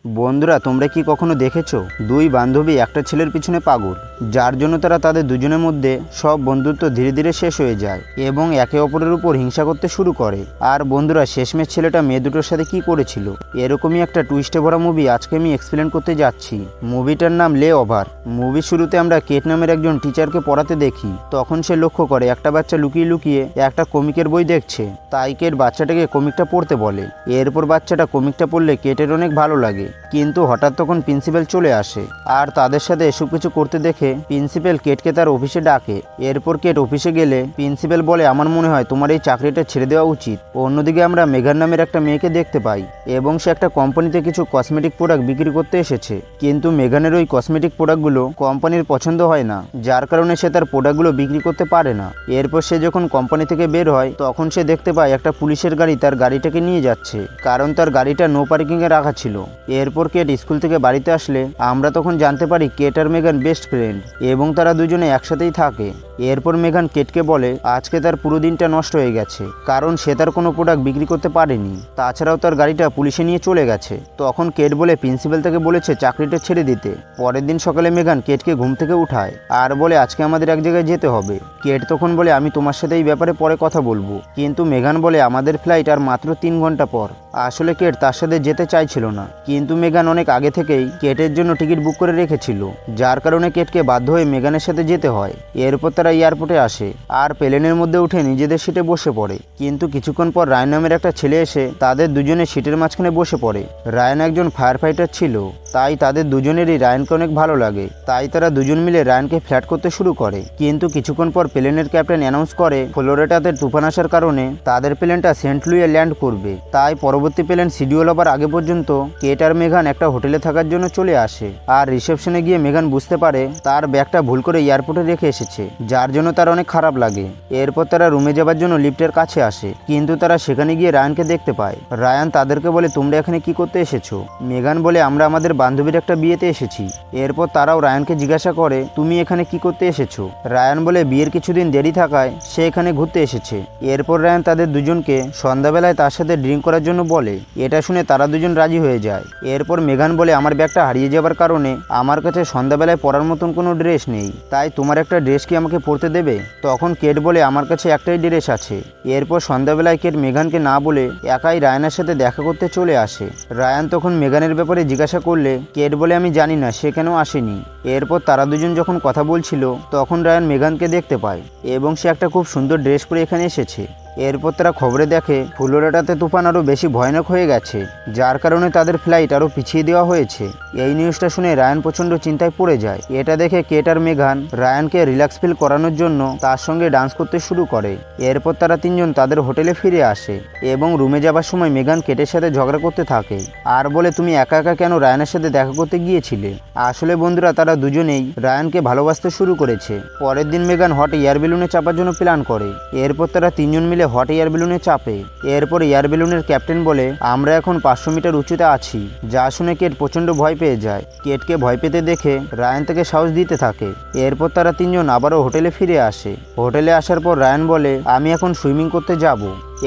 বন্ধুরা, তোমরা কি কখনো দেখেছো দুই বান্ধবী একটা ছেলের পিছনে পাগল, যার জন্য তারা তাদের দুজনের মধ্যে সব বন্ধুত্ব ধীরে ধীরে শেষ হয়ে যায় এবং একে অপরের উপর হিংসা করতে শুরু করে। আর বন্ধুরা, শেষমেশ ছেলেটা মেয়ে দুটোর সাথে কি করেছিল, এরকমই একটা টুইস্টে ভরা মুভি আজকে আমি এক্সপ্লেন করতে যাচ্ছি। মুভিটার নাম লে ওভার। মুভির শুরুতে আমরা কেট নামের একজন টিচারকে পড়াতে দেখি। তখন সে লক্ষ্য করে একটা বাচ্চা লুকিয়ে লুকিয়ে একটা কমিকের বই দেখছে। তাই কেট বাচ্চাটাকে কমিকটা পড়তে বলে। এরপর বাচ্চাটা কমিকটা পড়লে কেটের অনেক ভালো লাগে। কিন্তু হঠাৎ তখন প্রিন্সিপাল চলে আসে আর তাদের সাথে এসব কিছু করতে দেখে প্রিন্সিপাল কেটকে তার অফিসে ডাকে। এরপর কেট অফিসে গেলে প্রিন্সিপাল বলে, আমার মনে হয় তোমার এই চাকরিটা ছেড়ে দেওয়া উচিত। অন্যদিকে আমরা মেঘান নামের একটা মেয়েকে দেখতে পাই এবং সে একটা কোম্পানিতে কিছু কসমেটিক প্রোডাক্ট বিক্রি করতে এসেছে। কিন্তু মেঘানের ওই কসমেটিক প্রোডাক্টগুলো কোম্পানির পছন্দ হয় না, যার কারণে সে তার প্রোডাক্টগুলো বিক্রি করতে পারে না। এরপর সে যখন কোম্পানি থেকে বের হয় তখন সে দেখতে পায় একটা পুলিশের গাড়ি তার গাড়িটাকে নিয়ে যাচ্ছে, কারণ তার গাড়িটা নো পার্কিংয়ে রাখা ছিল। এরপর কেট স্কুল থেকে বাড়িতে আসলে আমরা তখন জানতে পারি কেট আর মেঘান বেস্ট ফ্রেন্ড এবং তারা দুজনে একসাথেই থাকে। এরপর মেঘান কেটকে বলে আজকে তার পুরো দিনটা নষ্ট হয়ে গেছে, কারণ সে তার কোনো প্রোডাক্ট বিক্রি করতে পারেনি। তাছাড়াও তার গাড়িটা পুলিশে নিয়ে চলে গেছে। তখন কেট বলে প্রিন্সিপাল তাকে বলেছে চাকরিটা ছেড়ে দিতে। পরের দিন সকালে মেঘান কেটকে ঘুম থেকে উঠায় আর বলে আজকে আমাদের এক জায়গায় যেতে হবে। কেট তখন বলে আমি তোমার সাথে এই ব্যাপারে পরে কথা বলবো। কিন্তু মেঘান বলে আমাদের ফ্লাইট আর মাত্র 3 ঘন্টা পর। আসলে কেট তার সাথে যেতে চাইছিল না, কিন্তু মেঘান অনেক আগে থেকেই কেটের জন্য টিকিট বুক করে রেখেছিল, যার কারণে কেটকে বাধ্য হয়ে মেঘানের সাথে যেতে হয়। এরপর তারা এয়ারপোর্টে আসে আর প্লেনের মধ্যে উঠে নিজেদের সিটে বসে পড়ে। কিন্তু কিছুক্ষণ পর রায়ন নামের একটা ছেলে এসে তাদের দুজনের সিটের মাঝখানে বসে পড়ে। রায়ন একজন ফায়ার ফাইটার ছিল, তাই তাদের দুজনেরই রায়নকে অনেক ভালো লাগে। তাই তারা দুজন মিলে রায়নকে ফ্ল্যাট করতে শুরু করে। কিন্তু কিছুক্ষণ পর প্লেনের ক্যাপ্টেন অ্যানাউন্স করে ফ্লোরিডাতে তুফান আসার কারণে তাদের প্লেনটা সেন্ট লুইয়ে ল্যান্ড করবে। তাই পরবর্তী প্লেন শিডিউল হবার আগে পর্যন্ত কেট আর মেঘান একটা হোটেলে থাকার জন্য চলে আসে। আর রিসেপশনে গিয়ে মেঘান বুঝতে পারে তার ব্যাগটা ভুল করে এয়ারপোর্টে রেখে এসেছে, যার জন্য তার অনেক খারাপ লাগে। এরপর তারা রুমে যাবার জন্য লিফটের কাছে আসে, কিন্তু তারা সেখানে গিয়ে রায়ানকে দেখতে পায়। রায়ান তাদেরকে বলে তোমরা এখানে কি করতে এসেছো? মেঘান বলে আমরা আমাদের বান্ধবীর একটা বিয়েতে এসেছি। এরপর তারাও রায়ানকে জিজ্ঞাসা করে তুমি এখানে কি করতে এসেছো? রায়ান বলে বিয়ের কিছুদিন দেরি থাকায় সে এখানে ঘুরতে এসেছে। এরপর রায়ান তাদের দুজনকে সন্ধ্যাবেলায় তার সাথে ড্রিঙ্ক করার জন্য বলে। এটা শুনে তারা দুজন রাজি হয়ে যায়। এরপর মেঘান বলে আমার ব্যাগটা হারিয়ে যাবার কারণে আমার কাছে সন্ধ্যাবেলায় পরার মতন কোনো ড্রেস নেই, তাই তোমার একটা ড্রেস কি আমাকে পরতে দেবে? তখন কেট বলে আমার কাছে একটাই ড্রেস আছে। এরপর সন্ধ্যাবেলায় কেট মেঘানকে না বলে একাই রায়ানের সাথে দেখা করতে চলে আসে। রায়ান তখন মেঘানের ব্যাপারে জিজ্ঞাসা করলে কেট বলে আমি জানি না সে কেন আসেনি। এরপর তারা দুজন যখন কথা বলছিল তখন রায়ান মেঘানকে দেখতে পায় এবং সে একটা খুব সুন্দর ড্রেস পরে এখানে এসেছে। এরপর তারা খবরে দেখে ফ্লোরিডাতে তুফান আরও বেশি ভয়ানক হয়ে গেছে, যার কারণে তাদের ফ্লাইট আরও পিছিয়ে দেওয়া হয়েছে। এই নিউজটা শুনে রায়ান প্রচণ্ড চিন্তায় পড়ে যায়। এটা দেখে কেট আর মেঘান রায়ানকে রিল্যাক্স ফিল করানোর জন্য তার সঙ্গে ডান্স করতে শুরু করে। এরপর তারা তিনজন তাদের হোটেলে ফিরে আসে এবং রুমে যাবার সময় মেঘান কেটের সাথে ঝগড়া করতে থাকে আর বলে তুমি একা একা কেন রায়ানের সাথে দেখা করতে গিয়েছিলে? আসলে বন্ধুরা, তারা দুজনেই রায়ানকে ভালোবাসতে শুরু করেছে। পরের দিন মেঘান হট এয়ার বেলুনে চাপার জন্য প্ল্যান করে। এরপর তারা তিনজন মিলে হট এয়ার বেলুনে চাপে। এরপর এয়ার বেলুনের ক্যাপ্টেন বলে আমরা এখন 500 মিটার উঁচুতে আছি, যা শুনে কেট প্রচণ্ড ভয় পেয়ে যায়। কেটকে ভয় পেতে দেখে রায়ান তাকে সাহস দিতে থাকে। এরপর তারা তিনজন আবারও হোটেলে ফিরে আসে। হোটেলে আসার পর রায়ান বলে আমি এখন সুইমিং করতে যাব।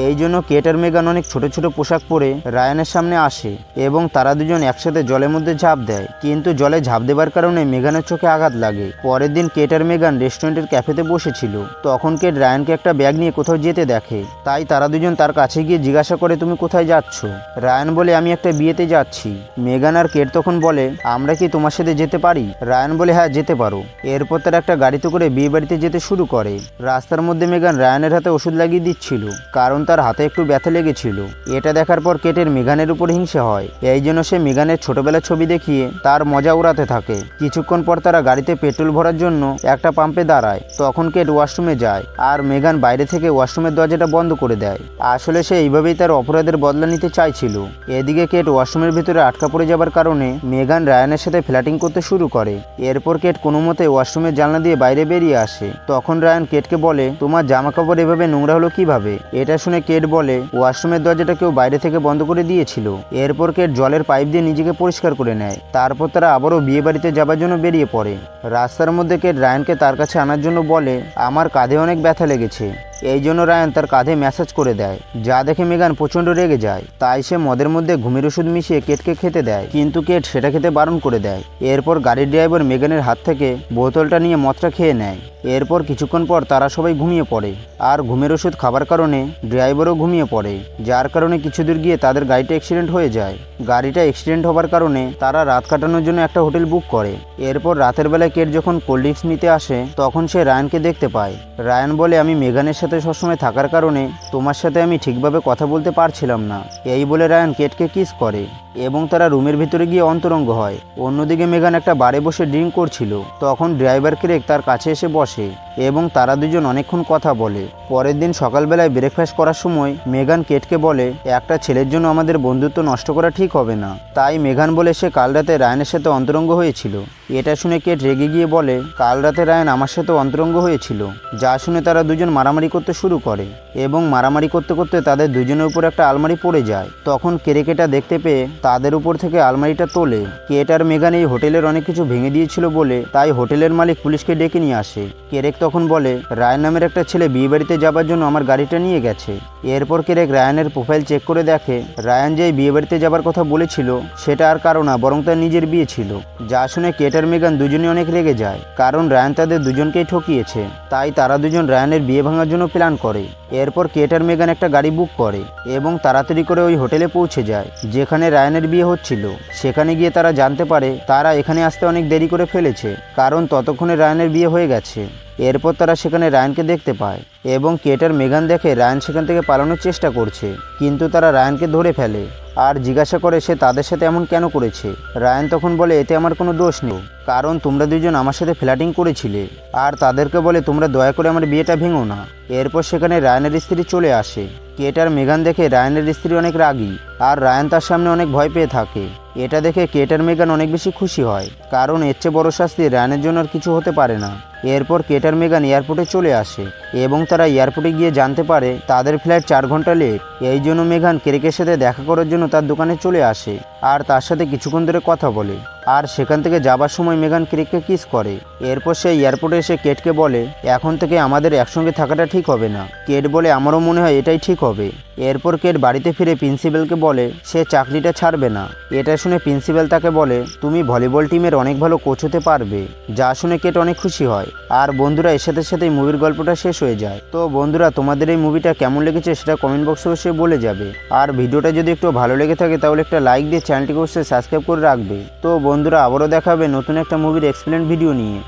এই জন্য কেট আর মেঘান অনেক ছোট ছোট পোশাক পরে রায়ানের সামনে আসে এবং তারা দুজন একসাথে জলের মধ্যে ঝাঁপ দেয়। কিন্তু জলে ঝাঁপ দেবার কারণে মেঘানের চোখে আঘাত লাগে। পরের দিন কেট আর মেঘান রেস্টুরেন্টের ক্যাফেতে বসেছিল। তখন কেট রায়ানকে একটা ব্যাগ নিয়ে কোথাও যেতে দেখে, তাই তারা দুজন তার কাছে গিয়ে জিজ্ঞাসা করে তুমি কোথায় যাচ্ছ? রায়ান বলে আমি একটা বিয়েতে যাচ্ছি। মেঘান আর কেট তখন বলে আমরা কি তোমার সাথে যেতে পারি? রায়ান বলে হ্যাঁ যেতে পারো। এরপর তারা একটা গাড়িতে করে বিয়ে বাড়িতে যেতে শুরু করে। রাস্তার মধ্যে মেঘান রায়ানের হাতে ওষুধ লাগিয়ে দিচ্ছিল, কারণ তার হাতে একটু ব্যথা লেগেছিল। এটা দেখার পর কেটের মেঘানের উপর হিংসা হয়। এই জন্য সে মেঘানের ছোটবেলার ছবি দেখিয়ে তার মজা উড়াতে থাকে। কিছুক্ষণ পর তারা গাড়িতে পেট্রোল ভরার জন্য একটা পাম্পে দাঁড়ায়। তখন কেট ওয়াশরুমে যায় আর মেঘান বাইরে থেকে ওয়াশরুমের দরজাটা বন্ধ করে দেয়। আসলে সে এইভাবেই তার অপরাধের বদলা নিতে চাইছিল। এদিকে কেট ওয়াশরুমের ভিতরে আটকা পড়ে যাবার কারণে মেঘান রায়ানের সাথে ফ্ল্যাটিং করতে শুরু করে। এরপর কেট কোনো মতে ওয়াশরুমের জানলা দিয়ে বাইরে বেরিয়ে আসে। তখন রায়ান কেটকে বলে তোমার জামা কাপড় এভাবে নোংরা হলো কিভাবে? এটা শুনে কেট বলে ওয়াশরুমের দরজাটা কেউ বাইরে থেকে বন্ধ করে দিয়েছিল। এরপর কেট জলের পাইপ দিয়ে নিজেকে পরিষ্কার করে নেয়। তারপর তারা আবারও বিয়ে বাড়িতে যাবার জন্য বেরিয়ে পড়ে। রাস্তার মধ্যে কেট রায়ানকে তার কাছে আনার জন্য বলে আমার কাঁধে অনেক ব্যথা লেগেছে। এই জন্য রায়ান তার কাঁধে ম্যাসাজ করে দেয়, যা দেখে মেগান প্রচণ্ড রেগে যায়। তাই সে মদের মধ্যে ঘুমের ওষুধ মিশিয়ে কেটকে খেতে দেয়, কিন্তু কেট সেটা খেতে বারণ করে দেয়। এরপর গাড়ির ড্রাইভার মেগানের হাত থেকে বোতলটা নিয়ে মদটা খেয়ে নেয়। এরপর কিছুক্ষণ পর তারা সবাই ঘুমিয়ে পড়ে, আর ঘুমের ওষুধ খাবার কারণে ড্রাইভারও ঘুমিয়ে পড়ে, যার কারণে কিছু দূর গিয়ে তাদের গাড়িটা অ্যাক্সিডেন্ট হয়ে যায়। গাড়িটা অ্যাক্সিডেন্ট হবার কারণে তারা রাত কাটানোর জন্য একটা হোটেল বুক করে। এরপর রাতের বেলায় কেট যখন কোল্ড ড্রিঙ্কস নিতে আসে তখন সে রায়ানকে দেখতে পায়। রায়ান বলে, আমি মেগানের সাথে সবসময় থাকার কারণে তোমার সাথে আমি ঠিকভাবে কথা বলতে পারছিলাম না। এই বলে রায়ান কেটকে কিস করে এবং তারা রুমের ভিতরে গিয়ে অন্তরঙ্গ হয়। অন্যদিকে মেগান একটা বারে বসে ড্রিঙ্ক করছিল, তখন ড্রাইভার ক্রেগ তার কাছে এসে বসে এবং তারা দুজন অনেকক্ষণ কথা বলে। পরের দিন সকালবেলায় ব্রেকফাস্ট করার সময় মেগান কেটকে বলে, একটা ছেলের জন্য আমাদের বন্ধুত্ব নষ্ট করা ঠিক হবে না। তাই মেগান বলে সে কাল রাতে রায়ানের সাথে অন্তরঙ্গ হয়েছিল। এটা শুনে কেট রেগে গিয়ে বলে, কাল রাতে রায়ান আমার সাথে অন্তরঙ্গ হয়েছিল। যা শুনে তারা দুজন মারামারি করতে শুরু করে এবং মারামারি করতে করতে তাদের দুজনের উপর একটা আলমারি পড়ে যায়। তখন কেরেক এটা দেখতে পেয়ে তাদের উপর থেকে আলমারিটা তোলে। কেট আর মেগান এই হোটেলের অনেক কিছু ভেঙে দিয়েছিল বলে তাই হোটেলের মালিক পুলিশকে ডেকে নিয়ে আসে। কেরেক তখন বলে, রায়ান নামের একটা ছেলে বিয়ে বাড়িতে যাবার জন্য আমার গাড়িটা নিয়ে গেছে। এরপর কেরেক রায়ানের প্রোফাইল চেক করে দেখে রায়ান যে বিয়ে বাড়িতে যাবার কথা বলেছিল সেটা আর কারো না, বরং তার নিজের বিয়ে ছিল। যা শুনে কেট আর মেগান দুজনে অনেক রেগে যায়, কারণ রায়ান তাদের দুজনকেই ঠকিয়েছে। তাই তারা দুজন রায়ানের বিয়ে ভাঙার জন্য প্ল্যান করে। এরপর কেট আর মেগান একটা গাড়ি বুক করে এবং তাড়াতাড়ি করে ওই হোটেলে পৌঁছে যায় যেখানে রায়ানের বিয়ে হচ্ছিল। সেখানে গিয়ে তারা জানতে পারে তারা এখানে আসতে অনেক দেরি করে ফেলেছে, কারণ ততক্ষণে রায়ানের বিয়ে হয়ে গেছে। এরপর তারা সেখানে রায়ানকে দেখতে পায় এবং কেট আর মেগান দেখে রায়ান সেখান থেকে পালানোর চেষ্টা করছে, কিন্তু তারা রায়ানকে ধরে ফেলে আর জিজ্ঞাসা করে সে তাদের সাথে এমন কেন করেছে। রায়ান তখন বলে, এতে আমার কোনো দোষ নেই, কারণ তোমরা দুজন আমার সাথে ফ্ল্যাটিং করেছিলে। আর তাদেরকে বলে, তোমরা দয়া করে আমার বিয়েটা ভেঙো না। এরপর সেখানে রায়ানের স্ত্রী চলে আসে। কেট আর মেগান দেখে রায়ানের স্ত্রী অনেক রাগী আর রায়ান তার সামনে অনেক ভয় পেয়ে থাকে। এটা দেখে কেট আর মেগান অনেক বেশি খুশি হয়, কারণ এর চেয়ে বড় শাস্তি রায়ানের জন্য আর কিছু হতে পারে না। এরপর কেট আর মেগান এয়ারপোর্টে চলে আসে এবং তারা এয়ারপোর্টে গিয়ে জানতে পারে তাদের ফ্লাইট 4 ঘন্টা লেট। এই জন্য মেগান কেরেকের সাথে দেখা করার জন্য তার দোকানে চলে আসে আর তার সাথে কিছুক্ষণ ধরে কথা বলে। আর সেখান থেকে যাবার সময় মেগান কেরেককে কিস করে। এরপর সে এয়ারপোর্টে এসে কেটকে বলে, এখন থেকে আমাদের একসঙ্গে থাকাটা ঠিক হবে না। কেট বলে, আমারও মনে হয় এটাই ঠিক হবে। এরপর কেট বাড়িতে ফিরে প্রিন্সিপালকে বলে সে চাকরিটা ছাড়বে না। এটা শুনে প্রিন্সিপাল তাকে বলে, তুমি ভলিবল টিমের অনেক ভালো কোচ হতে পারবে। যা শুনে কেট অনেক খুশি হয়। আর বন্ধুরা, এর সাথে সাথে মুভির গল্পটা শেষ হয়ে যায়। তো বন্ধুরা, তোমাদের এই মুভিটা কেমন লেগেছে সেটা কমেন্ট বক্সে অবশ্যই বলে যাবে। আর ভিডিওটা যদি একটু ভালো লেগে থাকে তাহলে একটা লাইক দিয়ে চ্যানেলটিকে অবশ্যই সাবস্ক্রাইব করে রাখবে। তো বন্ধুরা, আবারও দেখা হবে নতুন একটা মুভির এক্সপ্লেন ভিডিও নিয়ে।